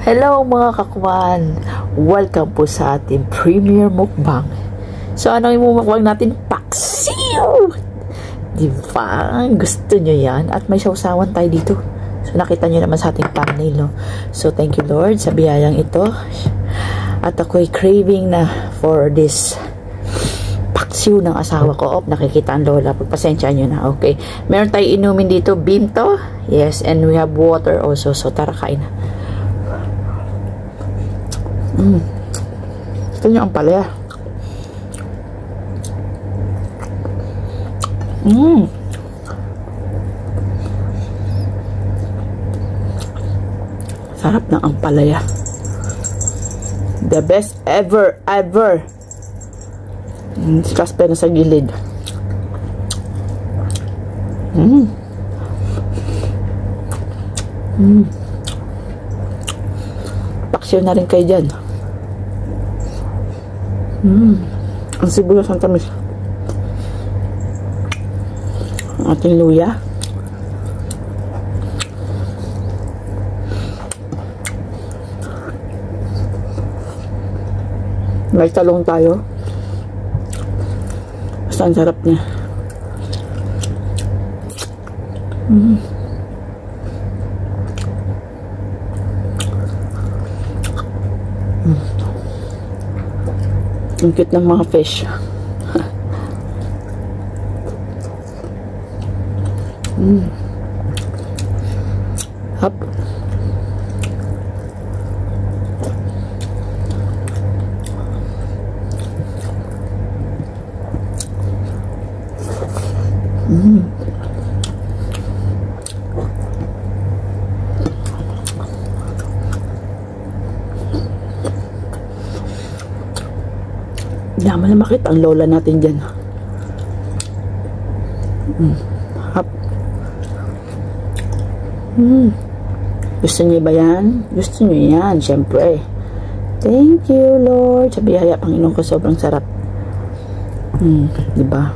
Hello mga kakwan! Welcome po sa ating premiere mukbang. So ano yung mukbang natin? Paksiw! Diba? Gusto nyo yan? At may sausawan tayo dito. So nakita nyo naman sa ating thumbnail, no? So thank you Lord sa biyayang ito. At ako'y craving na for this paksiw ng asawa ko. Nakikita ang lola. Pagpasensya nyo na. Okay. Meron tayo inumin dito. Bimto. Yes. And we have water also. So tara kain na. Ito nyo ang palaya. Sarap ng ampalaya. The best ever. Si Casper na sa gilid. Paksiw na rin kayo dyan. Ang sibuyas ang tamis. Ang ating luya. May talong tayo. Basta ang sarap niya. Ang cute ng mga fish. Hop. Naman na makita ang lola natin dyan. Hop. Gusto niyo ba yan? Gusto niyo yan, syempre. Thank you, Lord. Sa biyaya, Panginoon ko, sobrang sarap. Diba?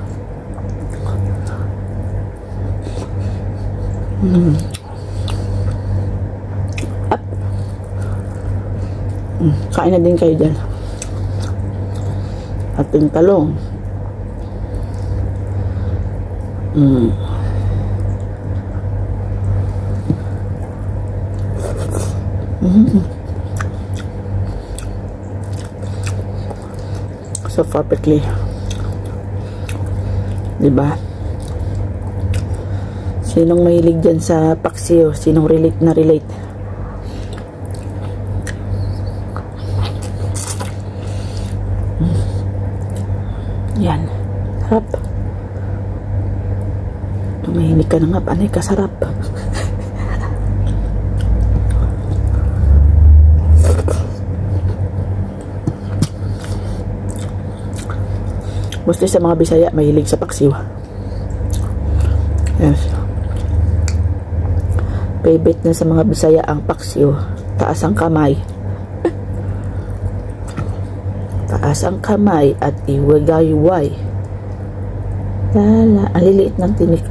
Up. Kain na din kayo dyan. Ating talong. So perfectly. Diba? Sinong mahilig dyan sa paksiw? Sinong relate na relate? Yan. Sarap. Tumahimik ka na nga. Panay kasarap. Mostly sa mga Bisaya, mahilig sa paksiw. Yes. Favorite na sa mga Bisaya ang paksiw. Taas ang kamay. Taas ang kamay at iwagayway. Lala, ang liliit ng tinik.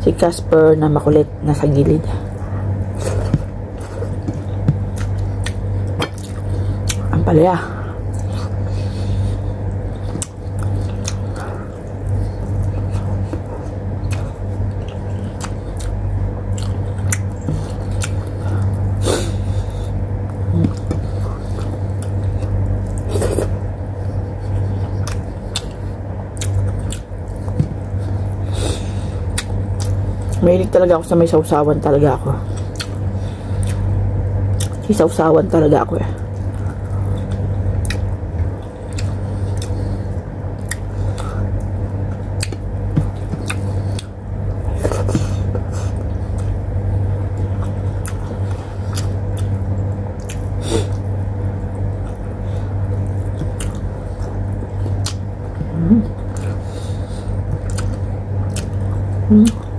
Si Casper na makulit na sa gilid. Ang palaya. Mahilig talaga ako sa may sausawan talaga ako. Isausawan talaga ako eh.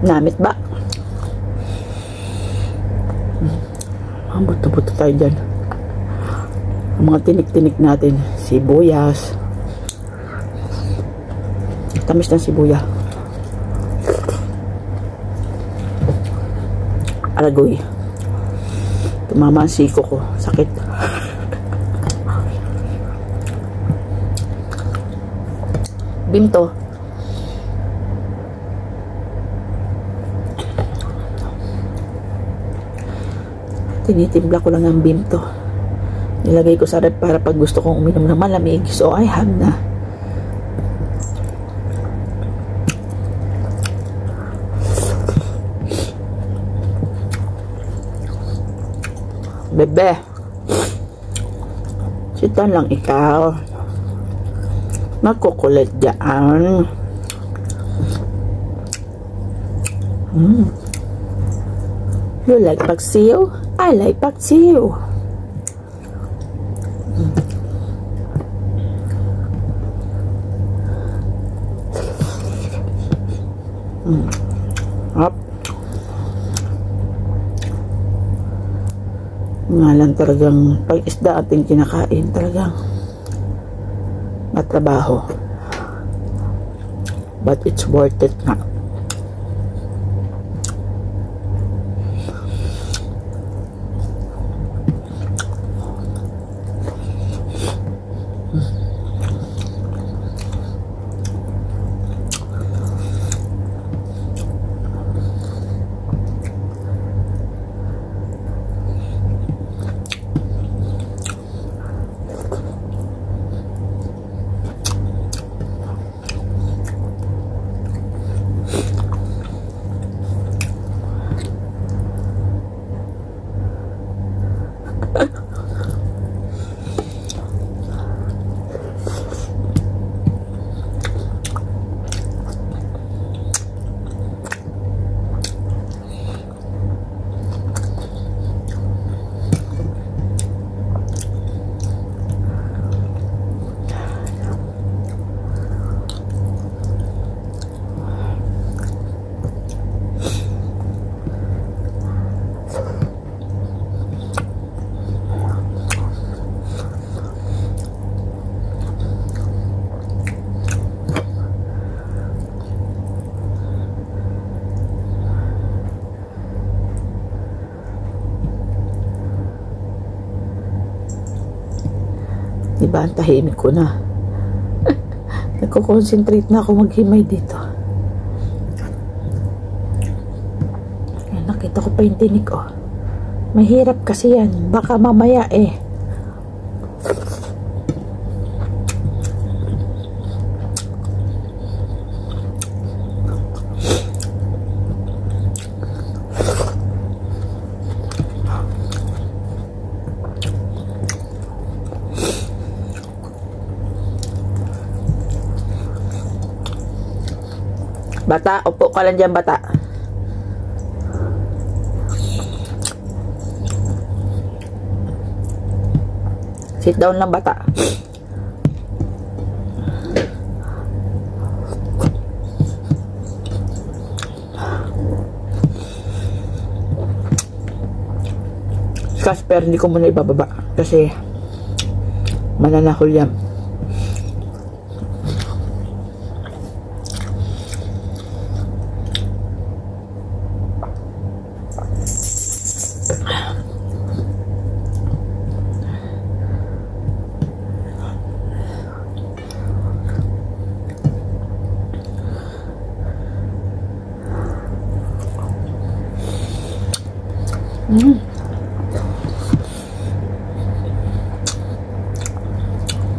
Namit ba? Ang buto-buto tayo dyan. Ang mga tinik-tinik natin. Sibuyas. Tamis ng sibuya. Alagoy. Tumama ang siko ko. Sakit. Bimto. Tinitimpla ko lang ang bimto. Nilagay ko sa rep para pag gusto kong uminom ng malamig. So, I have na. Bebe. Sitan lang ikaw. Magkukulit dyan. You like paksiw? I like paksiw. Up. Nga lang talagang pag isda ating kinakain talagang matrabaho. But it's worth it nga. Diba, ang tahimik ko na. Nagko-concentrate na ako maghimay dito. Ayan, nakita ko pa yung tinik, oh. Mahirap kasi yan. Baka mamaya Bata, upo ka lang dyan, bata. Sit down lang, bata. Casper, hindi ko muna ibababa kasi mananahol yan.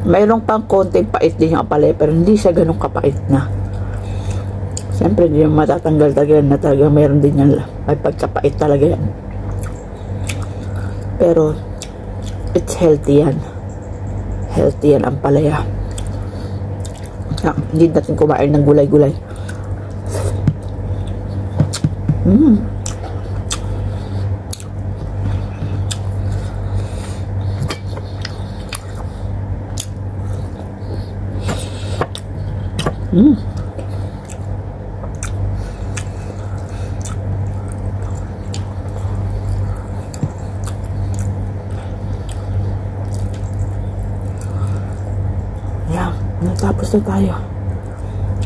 Mayroong pang konting pait din yung apalay, pero hindi siya ganun kapait na. Siyempre, hindi yung matatanggal talaga na talaga mayroon din yan. May pagkapait talaga yan. Pero, it's healthy yan. Healthy yan ang palaya. Hindi natin kumain ng gulay-gulay. Yan, natapos na tayo.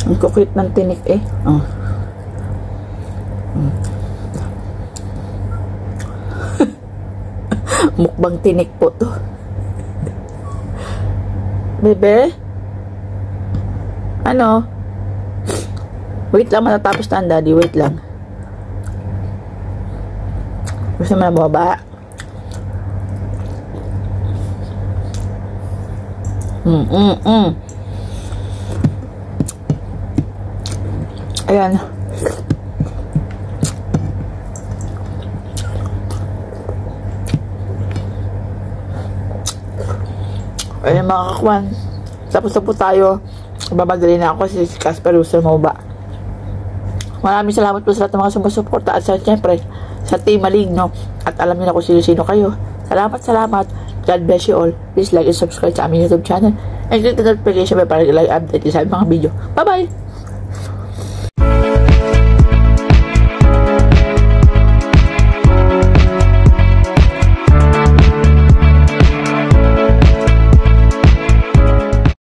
Ang kukit ng tinik Mukbang tinik po to. Bebe? Ano? Wait lang, matatapos na ang daddy. Wait lang. Gusto mo na bumaba? Ayan. Ayan mga kakwan. Tapos na po tayo. Bamadali na ako si Casper Russo Mauba. Maraming salamat po sa lahat ng mga sumusuporta at siyempre sa Team Maligno. At alam niyo na kung sino-sino kayo. Salamat. God bless you all. Please like and subscribe sa aming YouTube channel. And click the notification bell para i-like update sa mga video. Bye-bye!